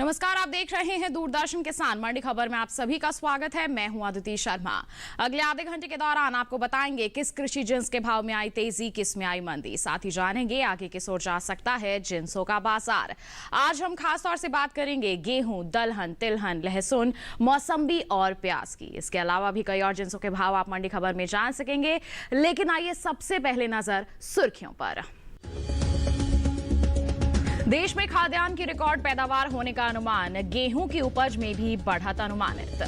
नमस्कार, आप देख रहे हैं दूरदर्शन किसान मंडी खबर में आप सभी का स्वागत है। मैं हूं अदिति शर्मा। अगले आधे घंटे के दौरान आपको बताएंगे किस कृषि जिन्स के भाव में आई तेजी, किस में आई मंदी। साथ ही जानेंगे आगे किस ओर जा सकता है जिन्सों का बाजार। आज हम खास तौर से बात करेंगे गेहूं, दलहन, तिलहन, लहसुन, मौसम्बी और प्याज की। इसके अलावा भी कई और जिन्सों के भाव आप मंडी खबर में जान सकेंगे। लेकिन आइए सबसे पहले नजर सुर्खियों पर। देश में खाद्यान्न की रिकॉर्ड पैदावार होने का अनुमान, गेहूं की उपज में भी बढ़त अनुमानित।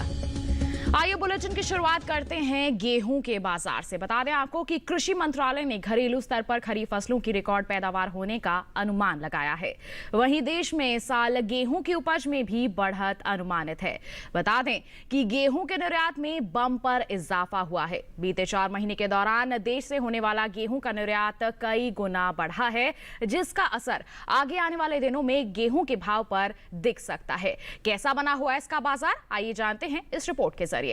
आइए बुलेटिन की शुरुआत करते हैं गेहूं के बाजार से। बता दें आपको कि कृषि मंत्रालय ने घरेलू स्तर पर खरीफ फसलों की रिकॉर्ड पैदावार होने का अनुमान लगाया है। वहीं देश में इस साल गेहूं की उपज में भी बढ़त अनुमानित है। बता दें कि गेहूं के निर्यात में बम्पर इजाफा हुआ है। बीते 4 महीने के दौरान देश से होने वाला गेहूं का निर्यात कई गुना बढ़ा है, जिसका असर आगे आने वाले दिनों में गेहूं के भाव पर दिख सकता है। कैसा बना हुआ है इसका बाजार, आइए जानते हैं इस रिपोर्ट के जरिए।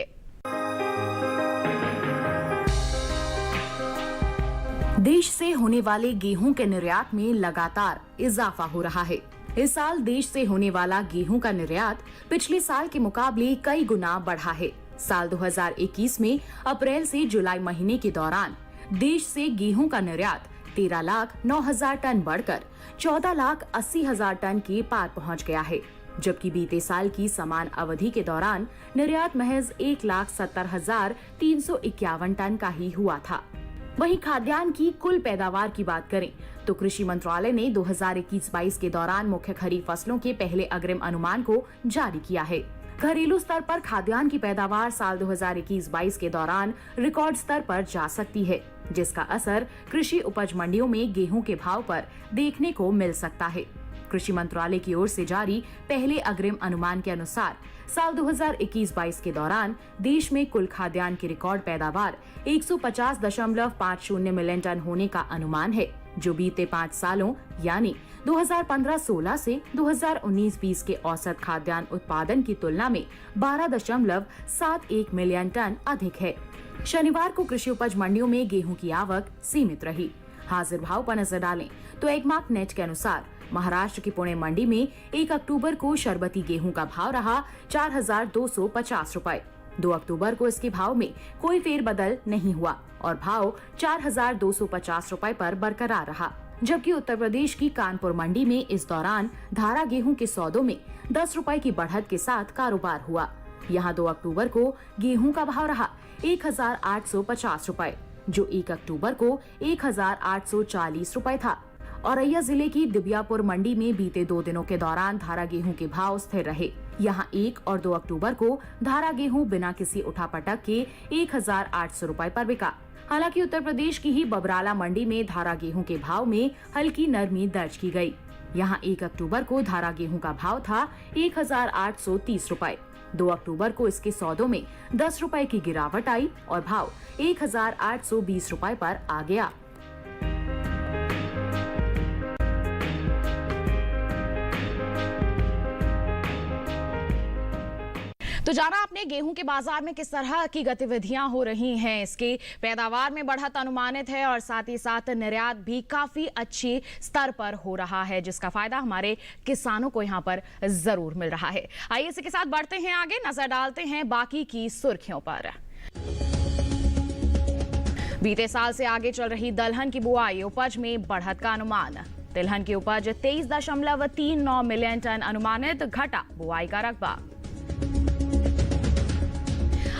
देश से होने वाले गेहूं के निर्यात में लगातार इजाफा हो रहा है। इस साल देश से होने वाला गेहूं का निर्यात पिछले साल के मुकाबले कई गुना बढ़ा है। साल 2021 में अप्रैल से जुलाई महीने के दौरान देश से गेहूं का निर्यात 13,09,000 टन बढ़कर 14,80,000 टन के पार पहुंच गया है, जबकि बीते साल की समान अवधि के दौरान निर्यात महज 1,70,351 टन का ही हुआ था। वहीं खाद्यान्न की कुल पैदावार की बात करें तो कृषि मंत्रालय ने 2021-22 के दौरान मुख्य खरीफ फसलों के पहले अग्रिम अनुमान को जारी किया है। घरेलू स्तर पर खाद्यान्न की पैदावार साल 2021-22 के दौरान रिकॉर्ड स्तर पर जा सकती है, जिसका असर कृषि उपज मंडियों में गेहूं के भाव पर देखने को मिल सकता है। कृषि मंत्रालय की ओर से जारी पहले अग्रिम अनुमान के अनुसार साल 2021-22 के दौरान देश में कुल खाद्यान्न की रिकॉर्ड पैदावार 150.50 मिलियन टन होने का अनुमान है, जो बीते 5 सालों यानी 2015-16 से 2019-20 के औसत खाद्यान्न उत्पादन की तुलना में 12.71 मिलियन टन अधिक है। शनिवार को कृषि उपज मंडियों में गेहूं की आवक सीमित रही। हाजिर भाव पर नजर डालें तो एकमार्क नेट के अनुसार महाराष्ट्र की पुणे मंडी में 1 अक्टूबर को शरबती गेहूं का भाव रहा 4,250 रुपए। 2 अक्टूबर को इसके भाव में कोई फेरबदल नहीं हुआ और भाव 4,250 रुपए पर बरकरार रहा, जबकि उत्तर प्रदेश की कानपुर मंडी में इस दौरान धारा गेहूं के सौदों में 10 रुपए की बढ़त के साथ कारोबार हुआ। यहाँ 2 अक्टूबर को गेहूं का भाव रहा 1,850 रुपए, जो 1 अक्टूबर को 1,840 रुपए था। औरैया जिले की दिबियापुर मंडी में बीते 2 दिनों के दौरान धारा गेहूं के भाव स्थिर रहे। यहां 1 और 2 अक्टूबर को धारा गेहूं बिना किसी उठापटक के 1,800 रुपए पर बिका। हालांकि उत्तर प्रदेश की ही बबराला मंडी में धारा गेहूं के भाव में हल्की नरमी दर्ज की गई। यहां 1 अक्टूबर को धारा गेहूं का भाव था 1,830 रुपए। 2 अक्टूबर को इसके सौदों में 10 रुपए की गिरावट आई और भाव 1,820 रुपए पर आ गया। तो जाना आपने गेहूं के बाजार में किस तरह की गतिविधियां हो रही हैं। इसकी पैदावार में बढ़त अनुमानित है और साथ ही साथ निर्यात भी काफी अच्छी स्तर पर हो रहा है, जिसका फायदा हमारे किसानों को यहां पर जरूर मिल रहा है। आइए इसी के साथ बढ़ते हैं आगे, नजर डालते हैं बाकी की सुर्खियों पर। बीते साल से आगे चल रही दलहन की बुआई, उपज में बढ़त का अनुमान। तिलहन की उपज 23.39 मिलियन टन अनुमानित, घटा बुआई का रकबा।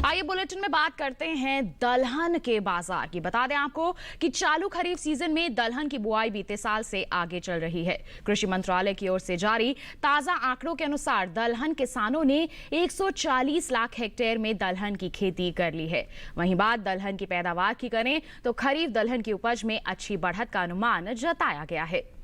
आइए बुलेटिन में बात करते हैं दलहन के बाजार की। बता दें आपको कि चालू खरीफ सीजन में दलहन की बुआई बीते साल से आगे चल रही है। कृषि मंत्रालय की ओर से जारी ताजा आंकड़ों के अनुसार दलहन किसानों ने 140 लाख हेक्टेयर में दलहन की खेती कर ली है। वहीं बात दलहन की पैदावार की करें तो खरीफ दलहन की उपज में अच्छी बढ़त का अनुमान जताया गया है।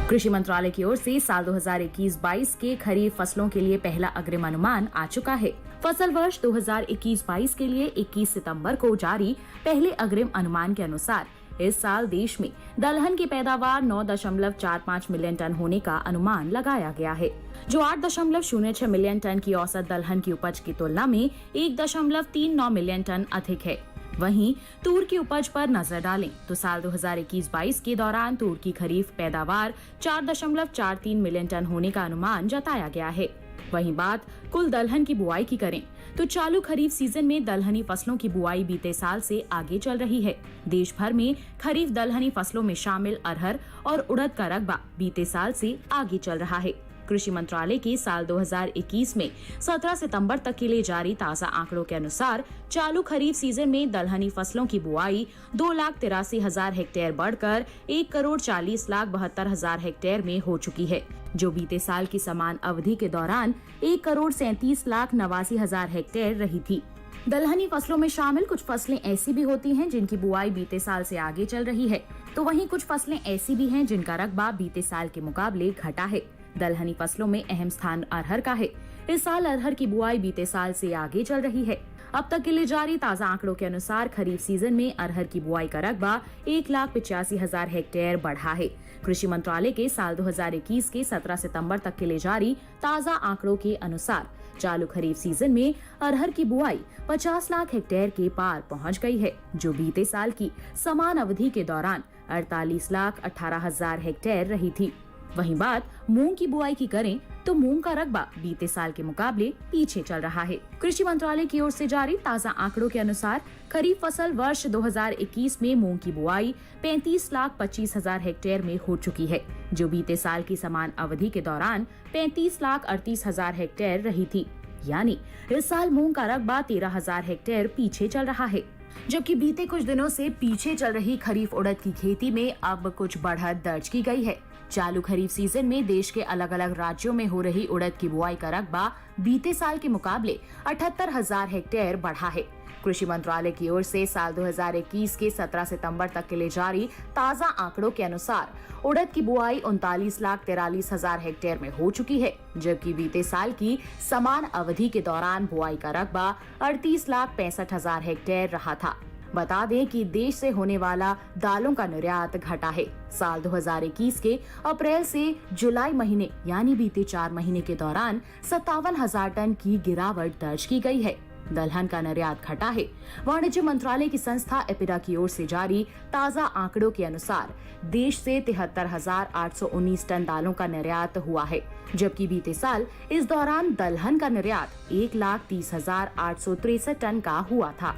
कृषि मंत्रालय की ओर से साल 2021-22 के खरीफ फसलों के लिए पहला अग्रिम अनुमान आ चुका है। फसल वर्ष 2021-22 के लिए 21 सितंबर को जारी पहले अग्रिम अनुमान के अनुसार इस साल देश में दलहन की पैदावार 9.45 मिलियन टन होने का अनुमान लगाया गया है, जो 8.06 मिलियन टन की औसत दलहन की उपज की तुलना में 1.39 मिलियन टन अधिक है। वहीं तूर की उपज पर नजर डालें तो साल 2021-22 के दौरान तूर की खरीफ पैदावार 4.43 मिलियन टन होने का अनुमान जताया गया है। वहीं बात कुल दलहन की बुआई की करें तो चालू खरीफ सीजन में दलहनी फसलों की बुआई बीते साल से आगे चल रही है। देश भर में खरीफ दलहनी फसलों में शामिल अरहर और उड़द का रकबा बीते साल से आगे चल रहा है। कृषि मंत्रालय के साल 2021 में 17 सितंबर तक के लिए जारी ताज़ा आंकड़ों के अनुसार चालू खरीफ सीजन में दलहनी फसलों की बुआई 2,83,000 हेक्टेयर बढ़कर 1,40,72,000 हेक्टेयर में हो चुकी है, जो बीते साल की समान अवधि के दौरान 1,37,89,000 हेक्टेयर रही थी। दलहनी फसलों में शामिल कुछ फसलें ऐसी भी होती हैं जिनकी बुआई बीते साल से आगे चल रही है, तो वहीं कुछ फसलें ऐसी भी हैं जिनका रकबा बीते साल के मुकाबले घटा है। दलहनी फसलों में अहम स्थान अरहर का है। इस साल अरहर की बुआई बीते साल से आगे चल रही है। अब तक के लिए जारी ताज़ा आंकड़ों के अनुसार खरीफ सीजन में अरहर की बुआई का रकबा 1,85,000 हेक्टेयर बढ़ा है। कृषि मंत्रालय के साल 2021 के 17 सितंबर तक के लिए जारी ताज़ा आंकड़ों के अनुसार चालू खरीफ सीजन में अरहर की बुआई 50 लाख हेक्टेयर के पार पहुंच गई है, जो बीते साल की समान अवधि के दौरान 48,18,000 हेक्टेयर रही थी। वहीं बात मूंग की बुआई की करें तो मूंग का रकबा बीते साल के मुकाबले पीछे चल रहा है। कृषि मंत्रालय की ओर से जारी ताज़ा आंकड़ों के अनुसार खरीफ फसल वर्ष 2021 में मूंग की बुआई 35,25,000 हेक्टेयर में हो चुकी है, जो बीते साल की समान अवधि के दौरान 35,38,000 हेक्टेयर रही थी। यानी इस साल मूंग का रकबा 13,000 हेक्टेयर पीछे चल रहा है। जबकि बीते कुछ दिनों से पीछे चल रही खरीफ उड़द की खेती में अब कुछ बढ़त दर्ज की गई है। चालू खरीफ सीजन में देश के अलग अलग राज्यों में हो रही उड़द की बुआई का रकबा बीते साल के मुकाबले 78,000 हेक्टेयर बढ़ा है। कृषि मंत्रालय की ओर से साल 2021 के 17 सितंबर तक के लिए जारी ताज़ा आंकड़ों के अनुसार उड़द की बुआई 39,43,000 हेक्टेयर में हो चुकी है, जबकि बीते साल की समान अवधि के दौरान बुआई का रकबा 38,65,000 हेक्टेयर रहा था। बता दें कि देश से होने वाला दालों का निर्यात घटा है। साल 2021 के अप्रैल से जुलाई महीने यानी बीते 4 महीने के दौरान 57,000 टन की गिरावट दर्ज की गई है। दलहन का निर्यात घटा है। वाणिज्य मंत्रालय की संस्था एपिडा की ओर से जारी ताज़ा आंकड़ों के अनुसार देश से 73,819 टन दालों का निर्यात हुआ है, जबकि बीते साल इस दौरान दलहन का निर्यात 1,30,863 टन का हुआ था।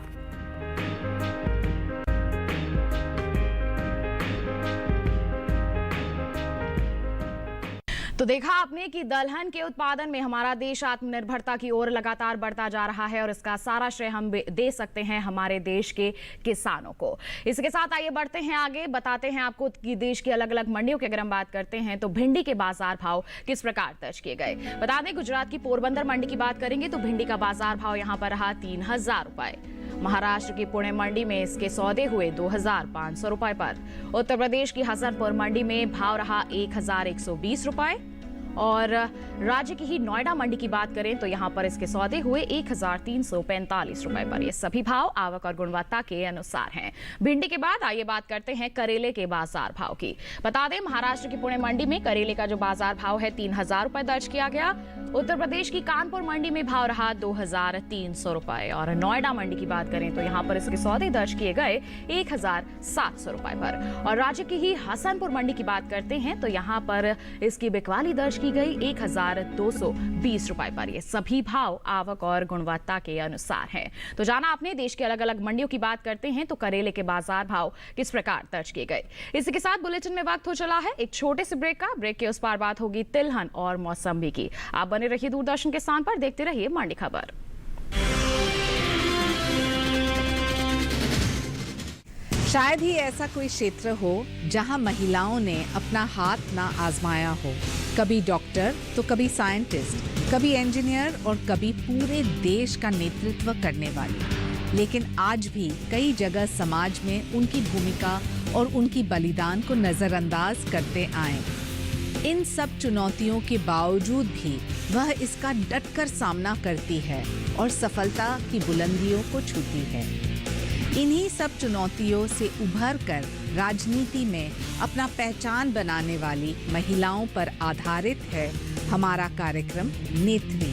तो देखा आपने कि दलहन के उत्पादन में हमारा देश आत्मनिर्भरता की ओर लगातार बढ़ता जा रहा है और इसका सारा श्रेय हम दे सकते हैं हमारे देश के किसानों को। इसके साथ आइए बढ़ते हैं आगे, बताते हैं आपको कि देश की अलग अलग मंडियों की अगर हम बात करते हैं तो भिंडी के बाजार भाव किस प्रकार दर्ज किए गए। बता दें गुजरात की पोरबंदर मंडी की बात करेंगे तो भिंडी का बाजार भाव यहाँ पर रहा 3,000 रुपए। महाराष्ट्र की पुणे मंडी में इसके सौदे हुए 2,500 रुपए पर। उत्तर प्रदेश की हसनपुर मंडी में भाव रहा 1,120 रुपए और राज्य की ही नोएडा मंडी की बात करें तो यहाँ पर इसके सौदे हुए 1,345 रुपए पर। ये सभी भाव आवक और गुणवत्ता के अनुसार हैं। भिंडी के बाद आइए बात करते हैं करेले के बाजार भाव की। बता दें महाराष्ट्र की पुणे मंडी में करेले का जो बाजार भाव है 3,000 रुपए दर्ज किया गया। उत्तर प्रदेश की कानपुर मंडी में भाव रहा 2,300 रुपए और नोएडा मंडी की बात करें तो यहाँ पर इसके सौदे दर्ज किए गए 1,700 रुपए पर। और राज्य की ही हसनपुर मंडी की बात करते हैं तो यहाँ पर इसकी बिकवाली दर्ज की गई 1,220 रुपए पर। ये सभी भाव आवक और गुणवत्ता के अनुसार हैं। तो जाना आपने देश के अलग अलग मंडियों की बात करते हैं तो करेले के बाजार भाव किस प्रकार दर्ज किए गए। इसी के साथ बुलेटिन में वक्त हो चला है एक छोटे से ब्रेक का। ब्रेक के उस पार बात होगी तिलहन और मौसम्बी की। आप बने रहिए दूरदर्शन के स्थान पर, देखते रहिए मंडी खबर। शायद ही ऐसा कोई क्षेत्र हो जहां महिलाओं ने अपना हाथ ना आजमाया हो। कभी डॉक्टर तो कभी साइंटिस्ट, कभी इंजीनियर और कभी पूरे देश का नेतृत्व करने वाली। लेकिन आज भी कई जगह समाज में उनकी भूमिका और उनकी बलिदान को नजरअंदाज करते आए। इन सब चुनौतियों के बावजूद भी वह इसका डटकर सामना करती है और सफलता की बुलंदियों को छूती है। इन्हीं सब चुनौतियों से उभरकर राजनीति में अपना पहचान बनाने वाली महिलाओं पर आधारित है हमारा कार्यक्रम नेत्री।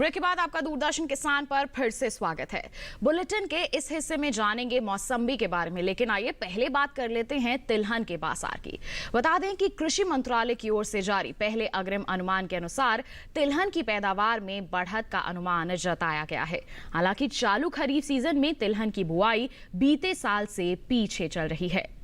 ब्रेक के बाद आपका दूरदर्शन किसान पर फिर से स्वागत है। बुलेटिन के इस हिस्से में जानेंगे मौसम्बी के बारे में, लेकिन आइए पहले बात कर लेते हैं तिलहन के बाजार की। बता दें कि कृषि मंत्रालय की ओर से जारी पहले अग्रिम अनुमान के अनुसार तिलहन की पैदावार में बढ़त का अनुमान जताया गया है। हालांकि चालू खरीफ सीजन में तिलहन की बुआई बीते साल से पीछे चल रही है।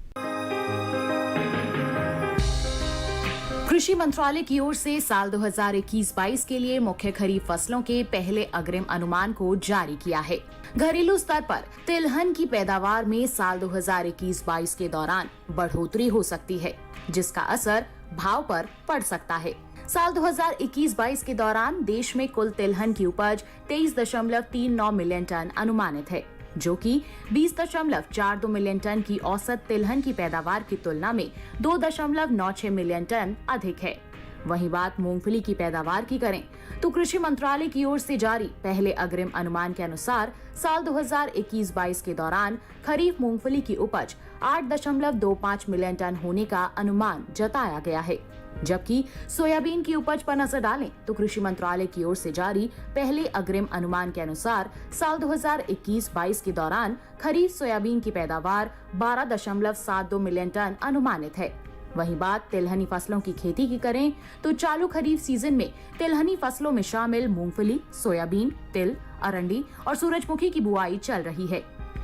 कृषि मंत्रालय की ओर से साल 2021-22 के लिए मुख्य खरीफ फसलों के पहले अग्रिम अनुमान को जारी किया है। घरेलू स्तर पर तिलहन की पैदावार में साल 2021-22 के दौरान बढ़ोतरी हो सकती है, जिसका असर भाव पर पड़ सकता है। साल 2021-22 के दौरान देश में कुल तिलहन की उपज 23.39 मिलियन टन अनुमानित है, जो कि 20.42 मिलियन टन की औसत तिलहन की पैदावार की तुलना में 2.96 मिलियन टन अधिक है। वहीं बात मूंगफली की पैदावार की करें तो कृषि मंत्रालय की ओर से जारी पहले अग्रिम अनुमान के अनुसार साल 2021-22 के दौरान खरीफ मूंगफली की उपज 8.25 मिलियन टन होने का अनुमान जताया गया है। जबकि सोयाबीन की उपज पर नजर डालें तो कृषि मंत्रालय की ओर से जारी पहले अग्रिम अनुमान के अनुसार साल 2021-22 के दौरान खरीफ सोयाबीन की पैदावार 12.72 मिलियन टन अनुमानित है। वहीं बात तिलहनी फसलों की खेती की करें तो चालू खरीफ सीजन में तिलहनी फसलों में शामिल मूंगफली, सोयाबीन, तिल, अरंडी और सूरजमुखी की बुआई चल रही है।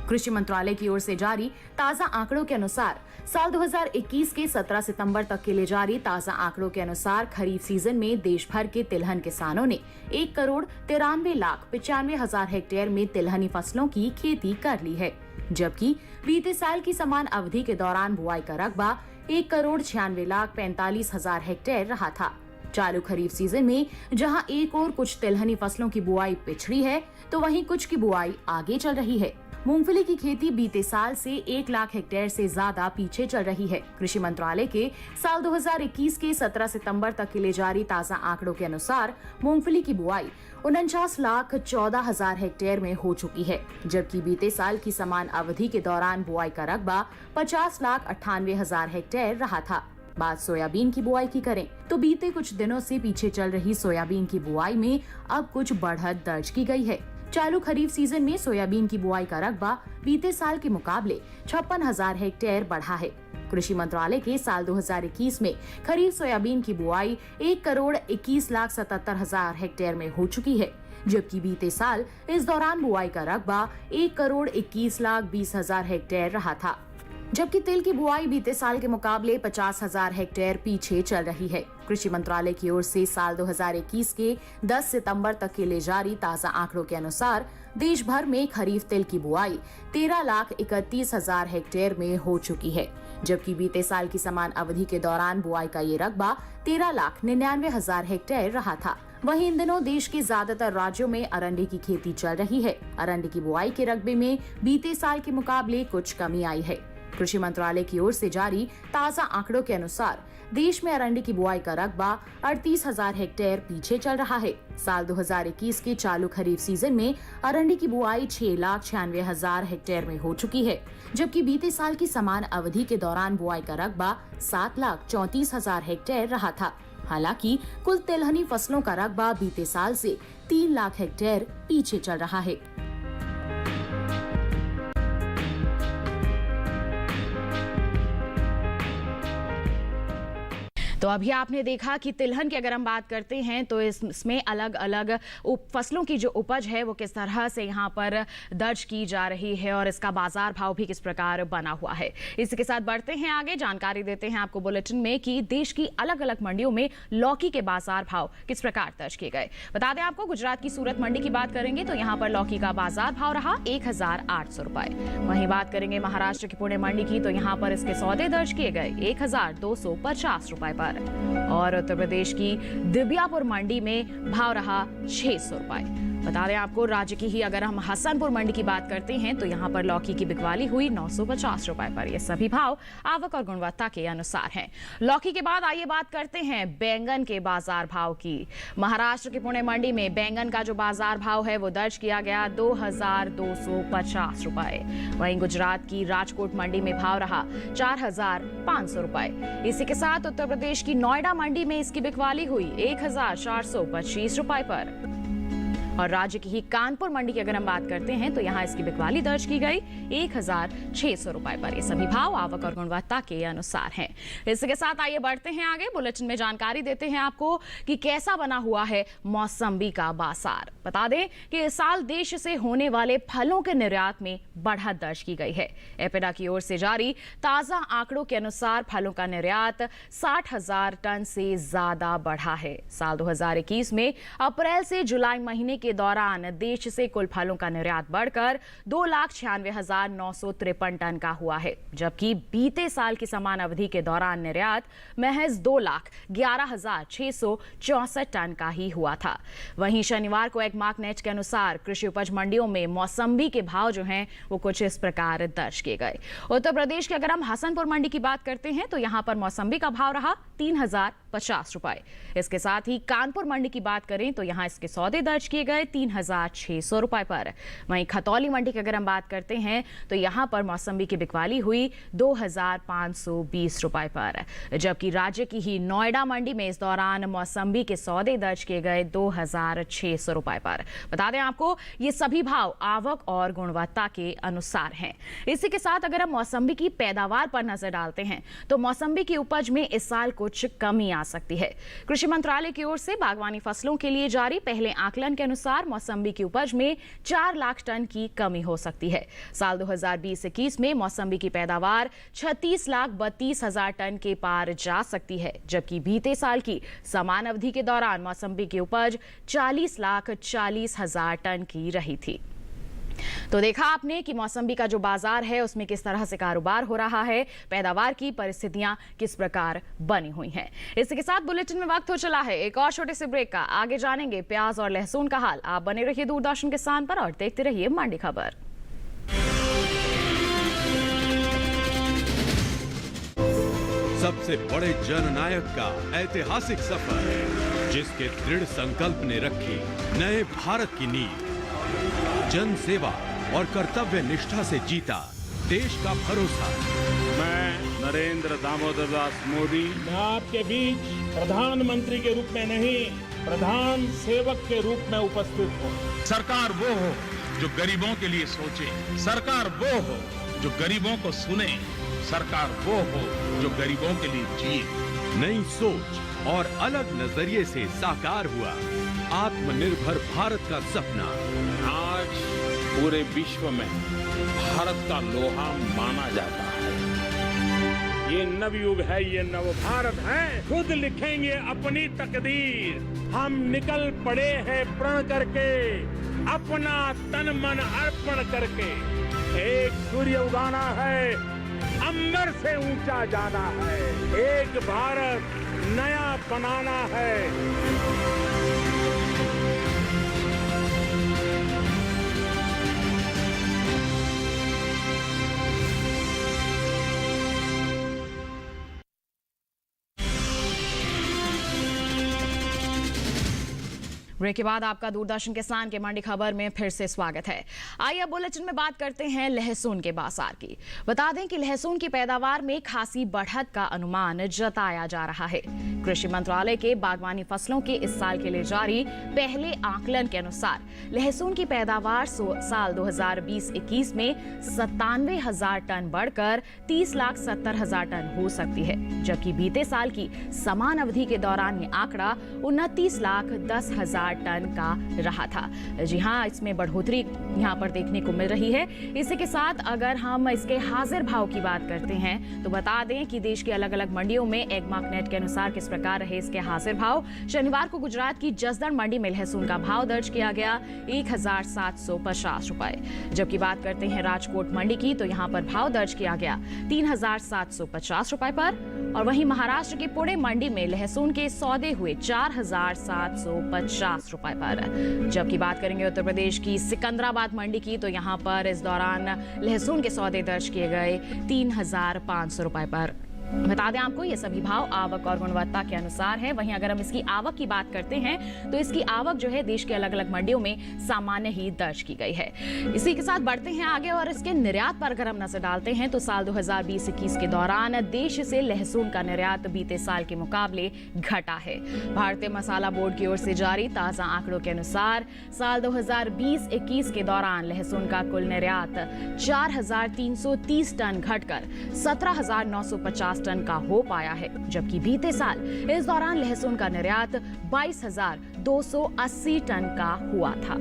कृषि मंत्रालय की ओर से जारी ताजा आंकड़ों के अनुसार साल 2021 के 17 सितंबर तक के लिए जारी ताजा आंकड़ों के अनुसार खरीफ सीजन में देश भर के तिलहन किसानों ने 1,93,95,000 हेक्टेयर में तिलहनी फसलों की खेती कर ली है, जबकि बीते साल की समान अवधि के दौरान बुआई का रकबा 1,96,45,000 हेक्टेयर रहा था। चालू खरीफ सीजन में जहां एक और कुछ तिलहनी फसलों की बुआई पिछड़ी है, तो वहीं कुछ की बुआई आगे चल रही है। मूंगफली की खेती बीते साल से 1 लाख हेक्टेयर से ज्यादा पीछे चल रही है। कृषि मंत्रालय के साल 2021 के 17 सितंबर तक के लिए जारी ताजा आंकड़ों के अनुसार मूंगफली की बुआई 49,14,000 हेक्टेयर में हो चुकी है, जबकि बीते साल की समान अवधि के दौरान बुआई का रकबा 50,98,000 हेक्टेयर रहा था। बात सोयाबीन की बुआई की करें तो बीते कुछ दिनों से पीछे चल रही सोयाबीन की बुआई में अब कुछ बढ़त दर्ज की गई है। चालू खरीफ सीजन में सोयाबीन की बुआई का रकबा बीते साल के मुकाबले 56,000 हेक्टेयर बढ़ा है। कृषि मंत्रालय के साल 2021 में खरीफ सोयाबीन की बुआई 1,21,77,000 हेक्टेयर में हो चुकी है, जबकि बीते साल इस दौरान बुआई का रकबा 1,21,20,000 हेक्टेयर रहा था। जबकि तिल की बुआई बीते साल के मुकाबले 50,000 हेक्टेयर पीछे चल रही है। कृषि मंत्रालय की ओर से साल 2021 के 10 सितंबर तक के लिए जारी ताजा आंकड़ों के अनुसार देश भर में खरीफ तिल की बुआई 13,31,000 हेक्टेयर में हो चुकी है, जबकि बीते साल की समान अवधि के दौरान बुआई का ये रकबा 13,99,000 हेक्टेयर रहा था। वहीं इन दिनों देश के ज्यादातर राज्यों में अरंडी की खेती चल रही है। अरंडी की बुआई के रकबे में बीते साल के मुकाबले कुछ कमी आई है। कृषि मंत्रालय की ओर से जारी ताजा आंकड़ों के अनुसार देश में अरंडी की बुआई का रकबा 38,000 हेक्टेयर पीछे चल रहा है। साल 2021 के चालू खरीफ सीजन में अरंडी की बुआई 6,96,000 हेक्टेयर में हो चुकी है, जबकि बीते साल की समान अवधि के दौरान बुआई का रकबा 7,34,000 हेक्टेयर रहा था। हालांकि कुल तिलहनी फसलों का रकबा बीते साल से 3 लाख हेक्टेयर पीछे चल रहा है। तो अभी आपने देखा कि तिलहन की अगर हम बात करते हैं तो इसमें अलग अलग फसलों की जो उपज है वो किस तरह से यहाँ पर दर्ज की जा रही है और इसका बाजार भाव भी किस प्रकार बना हुआ है। इसी के साथ बढ़ते हैं आगे, जानकारी देते हैं आपको बुलेटिन में कि देश की अलग अलग मंडियों में लौकी के बाजार भाव किस प्रकार दर्ज किए गए। बता दें आपको, गुजरात की सूरत मंडी की बात करेंगे तो यहाँ पर लौकी का बाजार भाव रहा 1,800 रुपए। वहीं बात करेंगे महाराष्ट्र की पुणे मंडी की तो यहाँ पर इसके सौदे दर्ज किए गए 1,250 रुपए पर। और उत्तर प्रदेश की दिव्यापुर मंडी में भाव रहा 600 रुपए। बता दें आपको, राज्य की ही अगर हम हसनपुर मंडी की बात करते हैं तो यहाँ पर लौकी की बिकवाली हुई 950 रुपए पर। ये सभी भाव आवक और गुणवत्ता के अनुसार हैं। लौकी के बाद आइए बात करते हैं बैंगन के बाजार भाव की। महाराष्ट्र के पुणे मंडी में बैंगन का जो बाजार भाव है वो दर्ज किया गया 2,250 रुपए। वहीं गुजरात की राजकोट मंडी में भाव रहा 4,500 रुपए। इसी के साथ उत्तर प्रदेश की नोएडा मंडी में इसकी बिकवाली हुई 1,425 रुपए पर। और राज्य की ही कानपुर मंडी की अगर हम बात करते हैं तो यहाँ इसकी बिकवाली दर्ज की गई 1,600 रुपए पर। ये सभी भाव आवक और गुणवत्ता के अनुसार हैं। इसके साथ आइए बढ़ते हैं आगे। बुलेटिन में जानकारी देते हैं आपको कि कैसा बना हुआ है मौसम्बी का बाजार। बता दें कि इस साल देश से होने वाले फलों के निर्यात में बढ़त दर्ज की गई है। एपेडा की ओर से जारी ताजा आंकड़ों के अनुसार फलों का निर्यात 60,000 टन से ज्यादा बढ़ा है। साल 2021 में अप्रैल से जुलाई महीने के दौरान देश से कुल फलों का निर्यात बढ़कर 2,96,953 टन का हुआ है, जबकि बीते साल की समान अवधि के दौरान निर्यात महज 2,11,664 टन का ही हुआ था। वहीं शनिवार को एगमार्क नेट के अनुसार कृषि उपज मंडियों में मौसम्बी के भाव जो हैं वो कुछ इस प्रकार दर्ज किए गए। उत्तर प्रदेश के अगर हम हसनपुर मंडी की बात करते हैं तो यहां पर मौसम्बी का भाव रहा 3,050 रुपए। इसके साथ ही कानपुर मंडी की बात करें तो यहां इसके सौदे दर्ज किए गए 3,600 रुपए पर। वहीं खतौली मंडी की अगर हम बात करते हैं तो यहां पर मौसम्बी की बिकवाली हुई 2,520 रुपए पर, जबकि राज्य की ही नोएडा मंडी में इस दौरान मौसम्बी के सौदे दर्ज किए गए 2,600 रुपए पर। बता दें आपको ये सभी भाव आवक और गुणवत्ता के अनुसार हैं। इसी के साथ अगर हम मौसम्बी की पैदावार पर नजर डालते हैं तो मौसम्बी की उपज में इस साल कुछ कमी आ सकती है। कृषि मंत्रालय की ओर से बागवानी फसलों के लिए जारी पहले आकलन के अनुसार मौसम्बी की उपज में 4 लाख टन की कमी हो सकती है। साल 2020-21 में मौसम्बी की पैदावार 36,32,000 टन के पार जा सकती है, जबकि बीते साल की समान अवधि के दौरान मौसम्बी की उपज 40,40,000 टन की रही थी। तो देखा आपने कि मौसम्बी का जो बाजार है उसमें किस तरह से कारोबार हो रहा है, पैदावार की परिस्थितियां किस प्रकार बनी हुई हैं। इसके साथ बुलेटिन में वक्त हो चला है एक और छोटे से ब्रेक का। आगे जानेंगे प्याज और लहसुन का हाल। आप बने रहिए दूरदर्शन किसान पर और देखते रहिए मंडी खबर। सबसे बड़े जननायक का ऐतिहासिक सफर, जिसके दृढ़ संकल्प ने रखी नए भारत की नींव। जन सेवा और कर्तव्य निष्ठा से जीता देश का भरोसा। मैं नरेंद्र दामोदर दास मोदी मैं आपके बीच प्रधानमंत्री के रूप में नहीं, प्रधान सेवक के रूप में उपस्थित हूँ। सरकार वो हो जो गरीबों के लिए सोचे, सरकार वो हो जो गरीबों को सुने, सरकार वो हो जो गरीबों के लिए जिए। नई सोच और अलग नजरिए से साकार हुआ आत्मनिर्भर भारत का सपना। आज पूरे विश्व में भारत का लोहा माना जाता है। ये नवयुग है, ये नव भारत है। खुद लिखेंगे अपनी तकदीर। हम निकल पड़े हैं प्रण करके, अपना तन मन अर्पण करके। एक सूर्य उगाना है, अंबर से ऊंचा जाना है, एक भारत नया बनाना है। ब्रेक के बाद आपका दूरदर्शन किसान के मंडी खबर में फिर से स्वागत है। आइए अब बुलेटिन में बात करते हैं लहसुन के बाजार की। बता दें कि लहसुन की पैदावार में खासी बढ़त का अनुमान जताया जा रहा है। कृषि मंत्रालय के बागवानी फसलों के इस साल के लिए जारी पहले आकलन के अनुसार लहसुन की पैदावार साल 2020-21 में 97,000 टन बढ़कर 30,70,000 टन हो सकती है, जबकि बीते साल की समान अवधि के दौरान ये आंकड़ा 29,10,000 टन का रहा था। जी हाँ, इसमें बढ़ोतरी यहाँ पर देखने को मिल रही है। इसी के साथ अगर हम इसके हाजिर भाव की बात करते हैं तो बता दें कि देश की अलग अलग मंडियों में एगमार्क नेट के अनुसार किस प्रकार रहे इसके हाजिर भाव। शनिवार को गुजरात की जसदण मंडी में लहसुन का भाव दर्ज किया गया 1,750 रुपए, जबकि बात करते हैं राजकोट मंडी की तो यहाँ पर भाव दर्ज किया गया 3,750 रुपए पर। और वहीं महाराष्ट्र की पुणे मंडी में लहसुन के सौदे हुए 4,750 रुपए पर। जबकि बात करेंगे उत्तर प्रदेश की सिकंदराबाद मंडी की तो यहाँ पर इस दौरान लहसुन के सौदे दर्ज किए गए 3,500 रुपए पर। बता दें आपको ये सभी भाव आवक और गुणवत्ता के अनुसार है। वहीं अगर हम इसकी आवक की बात करते हैं तो इसकी आवक जो है देश के अलग अलग मंडियों में सामान्य ही दर्ज की गई है। इसी के साथ बढ़ते हैं आगे और इसके निर्यात पर अगर हम नजर डालते हैं तो साल 2020-21 के दौरान देश से लहसुन का निर्यात बीते साल के मुकाबले घटा है। भारतीय मसाला बोर्ड की ओर से जारी ताजा आंकड़ों के अनुसार साल 2020-21 के दौरान लहसुन का कुल निर्यात 4,330 टन घटकर 17,950 टन का हो पाया है, जबकि बीते साल इस दौरान लहसुन का निर्यात 22,280 टन का हुआ था।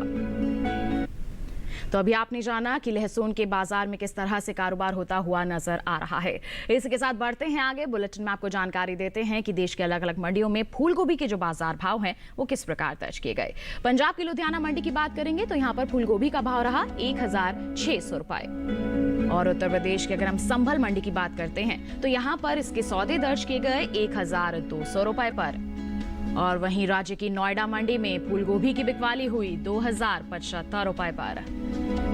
तो अभी आपने जाना कि लहसुन के बाजार में किस तरह से कारोबार होता हुआ नजर आ रहा है। इसके साथ बढ़ते हैं आगे। बुलेटिन में आपको जानकारी देते हैं कि देश के अलग अलग मंडियों में फूल गोभी के जो बाजार भाव हैं वो किस प्रकार दर्ज किए गए। पंजाब की लुधियाना मंडी की बात करेंगे तो यहाँ पर फूल गोभी का भाव रहा 1,600 रुपए। और उत्तर प्रदेश की अगर हम संभल मंडी की बात करते हैं तो यहाँ पर इसके सौदे दर्ज किए गए 1,200 रुपए पर। और वहीं राज्य की नोएडा मंडी में फूल गोभी की बिकवाली हुई 2,075 रुपए पर।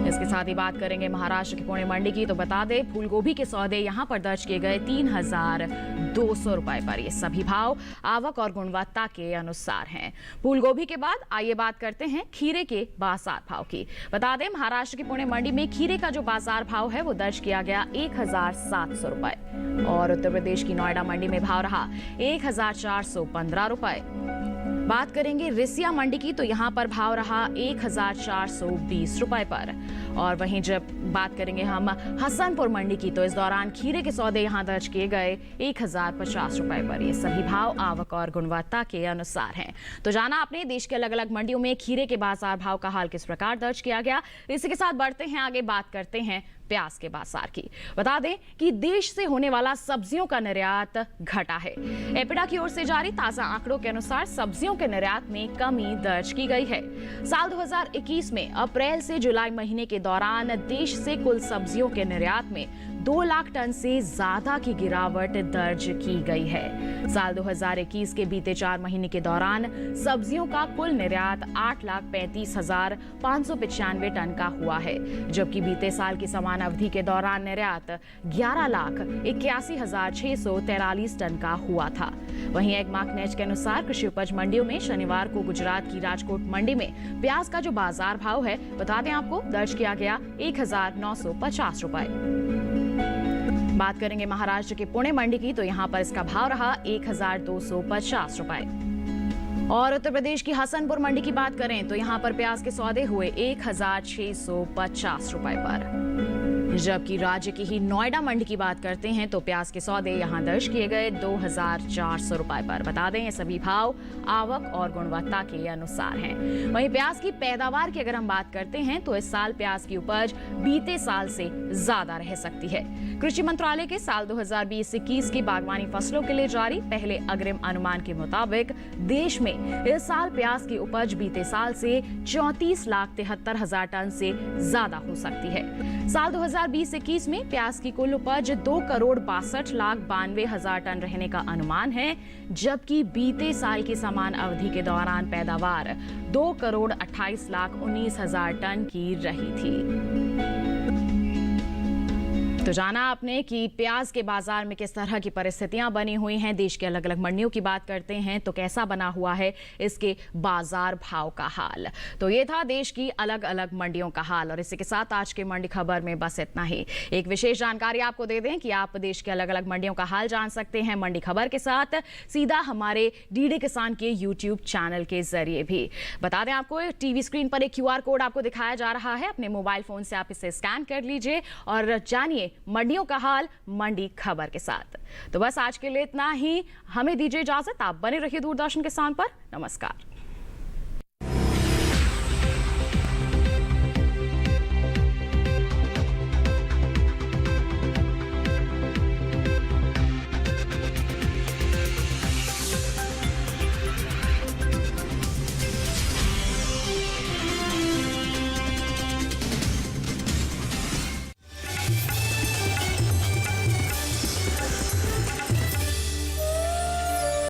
इसके साथ ही बात करेंगे महाराष्ट्र की पुणे मंडी की तो बता दें फूल गोभी के सौदे यहां पर दर्ज किए गए 3,200 रुपए पर। ये सभी भाव आवक और गुणवत्ता के अनुसार हैं। फूल गोभी के बाद आइए बात करते हैं खीरे के बाजार भाव की। बता दें महाराष्ट्र की पुणे मंडी में खीरे का जो बाजार भाव है वो दर्ज किया गया 1,700 रुपए। और उत्तर प्रदेश की नोएडा मंडी में भाव रहा 1,415 रुपए। बात करेंगे रिसिया मंडी की तो यहाँ पर भाव रहा 1,420 रुपए पर। और वहीं जब बात करेंगे हम हसनपुर मंडी की तो इस दौरान खीरे के सौदे यहाँ दर्ज किए गए 1,050 रुपए पर। ये सभी भाव आवक और गुणवत्ता के अनुसार हैं। तो जाना आपने देश के अलग अलग मंडियों में खीरे के बाजार भाव का हाल किस प्रकार दर्ज किया गया। इसी के साथ बढ़ते हैं आगे, बात करते हैं प्याज के बाजार की। बता दें कि देश से होने वाला सब्जियों का निर्यात घटा है। एपिडा की ओर से जारी ताजा आंकड़ों के अनुसार सब्जियों के निर्यात में कमी दर्ज की गई है। साल 2021 में अप्रैल से जुलाई महीने के दौरान देश से कुल सब्जियों के निर्यात में 2 लाख टन से ज्यादा की गिरावट दर्ज की गई है। साल 2021 के बीते 4 महीने के दौरान सब्जियों का कुल निर्यात 8,35,595 टन का हुआ है, जबकि बीते साल की समान अवधि के दौरान निर्यात 11,81,643 टन का हुआ था। वहीं एग्मार्क नेट के अनुसार कृषि उपज मंडियों में शनिवार को गुजरात की राजकोट मंडी में प्याज का जो बाजार भाव है बता दें आपको दर्ज किया गया 1,950 रुपए। बात करेंगे महाराष्ट्र के पुणे मंडी की तो यहाँ पर इसका भाव रहा 1,250 रुपए। और उत्तर प्रदेश की हसनपुर मंडी की बात करें तो यहाँ पर प्याज के सौदे हुए 1,650 रुपए पर। जबकि राज्य की ही नोएडा मंडी की बात करते हैं तो प्याज के सौदे यहाँ दर्ज किए गए 2,400 रुपए पर। बता दें ये सभी भाव आवक और गुणवत्ता के अनुसार हैं। वहीं प्याज की पैदावार की अगर हम बात करते हैं तो इस साल प्याज की उपज बीते साल से ज्यादा रह सकती है। कृषि मंत्रालय के साल 2020-21 की बागवानी फसलों के लिए जारी पहले अग्रिम अनुमान के मुताबिक देश में इस साल प्याज की उपज बीते साल से 34,73,000 टन से ज्यादा हो सकती है। साल 2020-21 में प्याज की कुल उपज 2,62,92,000 टन रहने का अनुमान है, जबकि बीते साल की समान अवधि के दौरान पैदावार 2,28,19,000 टन की रही थी। तो जाना आपने कि प्याज के बाजार में किस तरह की परिस्थितियां बनी हुई हैं। देश के अलग अलग मंडियों की बात करते हैं तो कैसा बना हुआ है इसके बाजार भाव का हाल। तो ये था देश की अलग अलग मंडियों का हाल। और इसी के साथ आज के मंडी खबर में बस इतना ही। एक विशेष जानकारी आपको दे दें कि आप देश के अलग अलग मंडियों का हाल जान सकते हैं मंडी खबर के साथ सीधा हमारे डीडी किसान के यूट्यूब चैनल के जरिए भी। बता दें आपको टीवी स्क्रीन पर एक QR कोड आपको दिखाया जा रहा है। अपने मोबाइल फोन से आप इसे स्कैन कर लीजिए और जानिए मंडियों का हाल मंडी खबर के साथ। तो बस आज के लिए इतना ही। हमें दीजिए इजाजत। आप बने रहिए दूरदर्शन किसान पर। नमस्कार।